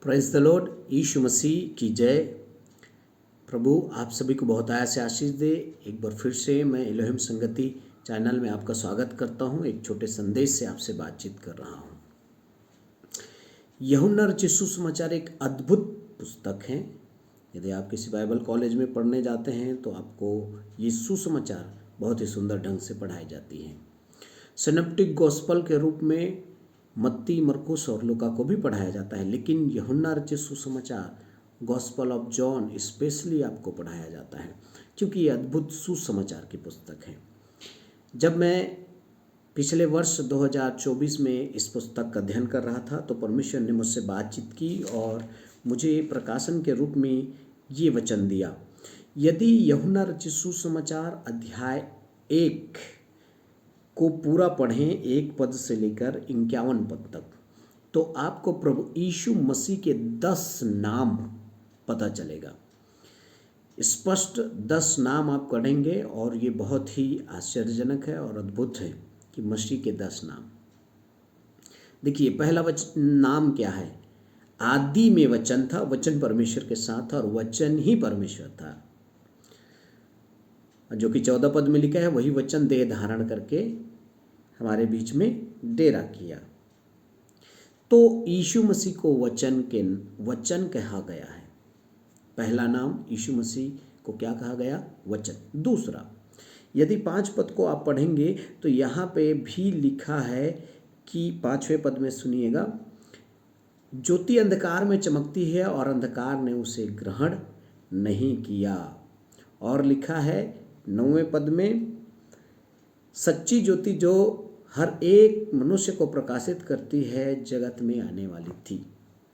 Praise the Lord. Yeshu Masih की जय। प्रभु आप सभी को बहुत आया से आशीष दे। एक बार फिर से मैं इलोहिम संगति चैनल में आपका स्वागत करता हूं। एक छोटे संदेश से आपसे बातचीत कर रहा हूं। यूहन्ना रचित सुसमाचार एक अद्भुत पुस्तक है। यदि आप किसी बाइबल कॉलेज में पढ़ने जाते हैं तो आपको ये सुसमाचार बहुत ही सुंदर ढंग से पढ़ाई जाती है। सिनेप्टिक गॉस्पल के रूप में मत्ती, मरकुस और लूका को भी पढ़ाया जाता है, लेकिन यूहन्ना रचित सुसमाचार गॉस्पल ऑफ जॉन स्पेशली आपको पढ़ाया जाता है, क्योंकि ये अद्भुत सुसमाचार की पुस्तक है। जब मैं पिछले वर्ष 2024 में इस पुस्तक का अध्ययन कर रहा था तो परमेश्वर ने मुझसे बातचीत की और मुझे प्रकाशन के रूप में ये वचन दिया, यदि यूहन्ना रचित सुसमाचार अध्याय 1 को पूरा पढ़ें 1 पद से लेकर 51 पद तक, तो आपको प्रभु यीशु मसीह के 10 नाम पता चलेगा। स्पष्ट 10 नाम आप पढ़ेंगे और ये बहुत ही आश्चर्यजनक है और अद्भुत है कि मसीह के 10 नाम। देखिए, पहला नाम क्या है? आदि में वचन था, वचन परमेश्वर के साथ था और वचन ही परमेश्वर था। जो कि 14 पद में लिखा है, वही वचन देह धारण करके हमारे बीच में डेरा किया। तो यीशु मसीह को वचन कहा गया है। पहला नाम यीशु मसीह को क्या कहा गया? वचन। दूसरा, यदि 5 पद को आप पढ़ेंगे तो यहाँ पे भी लिखा है कि 5वें पद में सुनिएगा, ज्योति अंधकार में चमकती है और अंधकार ने उसे ग्रहण नहीं किया। और लिखा है 9वें पद में, सच्ची ज्योति जो हर एक मनुष्य को प्रकाशित करती है जगत में आने वाली थी।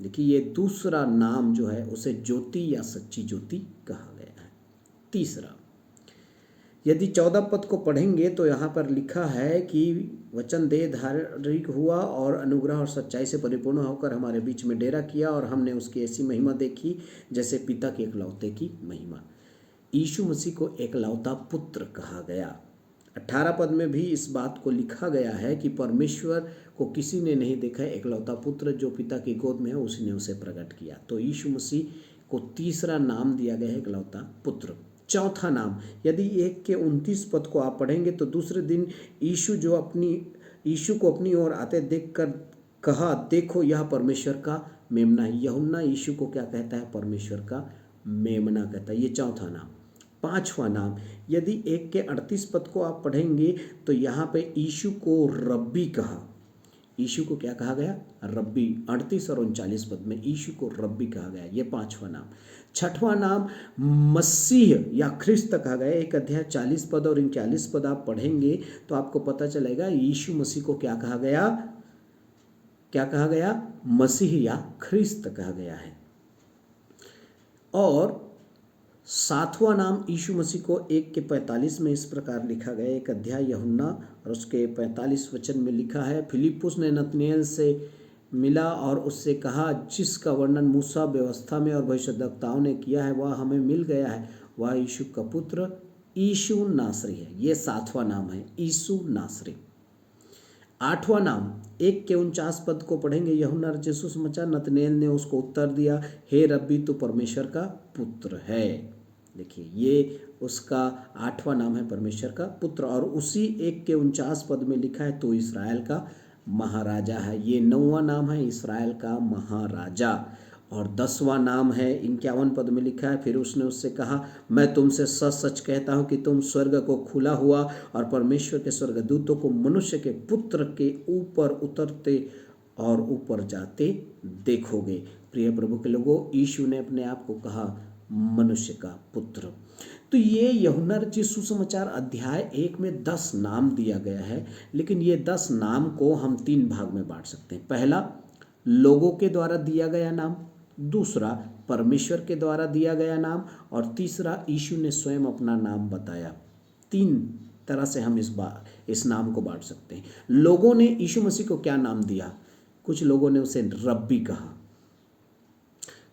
देखिए, ये दूसरा नाम जो है उसे ज्योति या सच्ची ज्योति कहा गया है। तीसरा, यदि 14 पद को पढ़ेंगे तो यहाँ पर लिखा है कि वचन देह धारी हुआ और अनुग्रह और सच्चाई से परिपूर्ण होकर हमारे बीच में डेरा किया और हमने उसकी ऐसी महिमा देखी जैसे पिता के एकलौते की महिमा। यीशु मसीह को एकलौता पुत्र कहा गया। 18 पद में भी इस बात को लिखा गया है कि परमेश्वर को किसी ने नहीं देखा, एकलौता पुत्र जो पिता की गोद में है उसी ने उसे प्रकट किया। तो यीशु मसीह को तीसरा नाम दिया गया है, एकलौता पुत्र। चौथा नाम, यदि 1 के 29 पद को आप पढ़ेंगे तो दूसरे दिन यीशु को अपनी ओर आते देखकर कहा, देखो यह परमेश्वर का मेमना है। यूहन्ना यीशु को क्या कहता है? परमेश्वर का मेमना कहता है। ये चौथा नाम। 5वां नाम, यदि 1 के 38 पद को आप पढ़ेंगे तो यहाँ पे यीशु को रब्बी कहा। यीशु को क्या कहा गया? रब्बी। 38 और 39 पद में यीशु को रब्बी कहा गया। ये 5वां नाम। 6वां नाम मसीह या ख्रिस्त कहा गया। 1 अध्याय 40 पद और 41 पद आप पढ़ेंगे तो आपको पता चलेगा यीशु मसीह को क्या कहा गया? क्या कहा गया? मसीह या ख्रिस्त कहा गया है। और 7वां नाम यीशु मसीह को 1 के 45 में इस प्रकार लिखा गया। 1 अध्याय यूहन्ना और उसके 45 वचन में लिखा है, फिलिप्पुस ने नतनएल से मिला और उससे कहा, जिसका वर्णन मूसा व्यवस्था में और भविष्यद्वक्ताओं ने किया है वह हमें मिल गया है, वह यीशु का पुत्र यीशु नासरी है। ये 7वां नाम है, यीशु नासरी। 8वां नाम, 1 के 49 पद को पढ़ेंगे। यूहन्ना रचित सुसमाचार, नतनएल ने उसको उत्तर दिया, हे रब्बी तू परमेश्वर का पुत्र है। देखिए, ये उसका 8वां नाम है, परमेश्वर का पुत्र। और उसी 1 के 49 पद में लिखा है, तो इस्राएल का महाराजा है। ये 9वां नाम है, इस्राएल का महाराजा। और 10वां नाम है, 51 पद में लिखा है, फिर उसने उससे कहा, मैं तुमसे सच सच कहता हूँ कि तुम स्वर्ग को खुला हुआ और परमेश्वर के स्वर्गदूतों को मनुष्य के पुत्र के ऊपर उतरते और ऊपर जाते देखोगे। प्रिय प्रभु के लोगों, यीशु ने अपने आप को कहा मनुष्य का पुत्र। तो ये यूहन्ना रचित सुसमाचार अध्याय 1 में 10 नाम दिया गया है, लेकिन ये 10 नाम को हम 3 भाग में बांट सकते हैं। पहला, लोगों के द्वारा दिया गया नाम। दूसरा, परमेश्वर के द्वारा दिया गया नाम। और तीसरा, यीशु ने स्वयं अपना नाम बताया। 3 तरह से हम इस नाम को बांट सकते हैं। लोगों ने यीशु मसीह को क्या नाम दिया? कुछ लोगों ने उसे रब्बी कहा,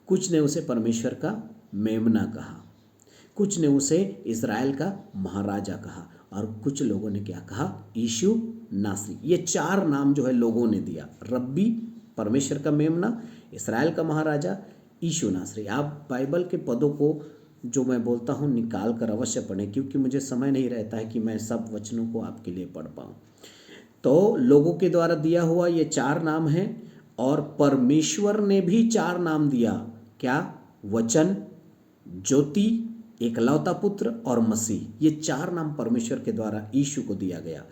कुछ ने उसे परमेश्वर का मेमना कहा, कुछ ने उसे इज़राइल का महाराजा कहा और कुछ लोगों ने क्या कहा? यीशु नासरी। ये 4 नाम जो है लोगों ने दिया, रब्बी, परमेश्वर का मेमना, इसराइल का महाराजा यीशु नासरी। आप बाइबल के पदों को जो मैं बोलता हूँ निकाल कर अवश्य पढ़ें, क्योंकि मुझे समय नहीं रहता है कि मैं सब वचनों को आपके लिए पढ़ पाऊँ। तो लोगों के द्वारा दिया हुआ ये 4 नाम हैं, और परमेश्वर ने भी 4 नाम दिया। क्या? वचन, ज्योति, एकलौता पुत्र और मसीह। ये 4 नाम परमेश्वर के द्वारा यीशु को दिया गया।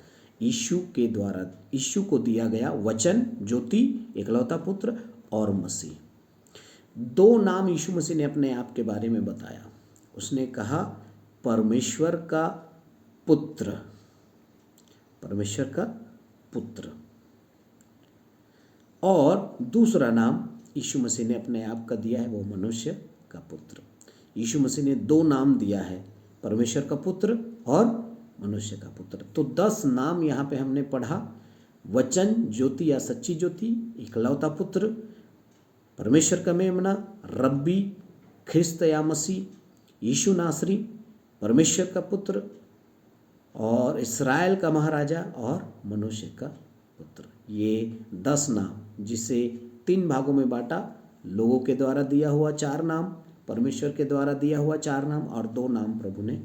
यीशु के द्वारा यीशु को दिया गया वचन, ज्योति, एकलौता पुत्र और मसीह। 2 नाम यीशु मसीह ने अपने आप के बारे में बताया। उसने कहा परमेश्वर का पुत्र, परमेश्वर का पुत्र। और दूसरा नाम यीशु मसीह ने अपने आप का दिया है, वो मनुष्य का पुत्र। यीशु मसीह ने 2 नाम दिया है, परमेश्वर का पुत्र और मनुष्य का पुत्र। तो 10 नाम यहाँ पे हमने पढ़ा। वचन, ज्योति या सच्ची ज्योति, इकलौता पुत्र, परमेश्वर का मेमना, रब्बी, ख्रिस्त या मसीह, यीशु नासरी, परमेश्वर का पुत्र और इसराइल का महाराजा और मनुष्य का पुत्र। ये 10 नाम, जिसे 3 भागों में बांटा। लोगों के द्वारा दिया हुआ 4 नाम, परमेश्वर के द्वारा दिया हुआ 4 नाम और 2 नाम प्रभु ने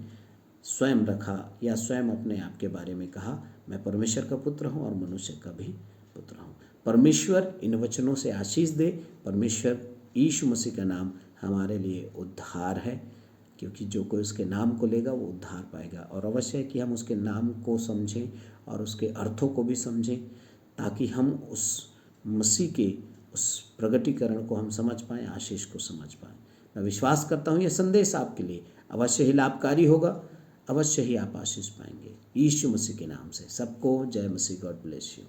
स्वयं रखा या स्वयं अपने आप के बारे में कहा, मैं परमेश्वर का पुत्र हूँ और मनुष्य का भी पुत्र हूँ। परमेश्वर इन वचनों से आशीष दे। परमेश्वर यीशु मसीह का नाम हमारे लिए उद्धार है, क्योंकि जो कोई उसके नाम को लेगा वो उद्धार पाएगा। और अवश्य है कि हम उसके नाम को समझें और उसके अर्थों को भी समझें, ताकि हम उस मसीह के उस प्रगटीकरण को हम समझ पाएँ, आशीष को समझ पाएँ। मैं विश्वास करता हूँ ये संदेश आपके लिए अवश्य ही लाभकारी होगा, अवश्य ही आप आशीष पाएंगे। यीशु मसीह के नाम से सबको जय मसीह। God bless you.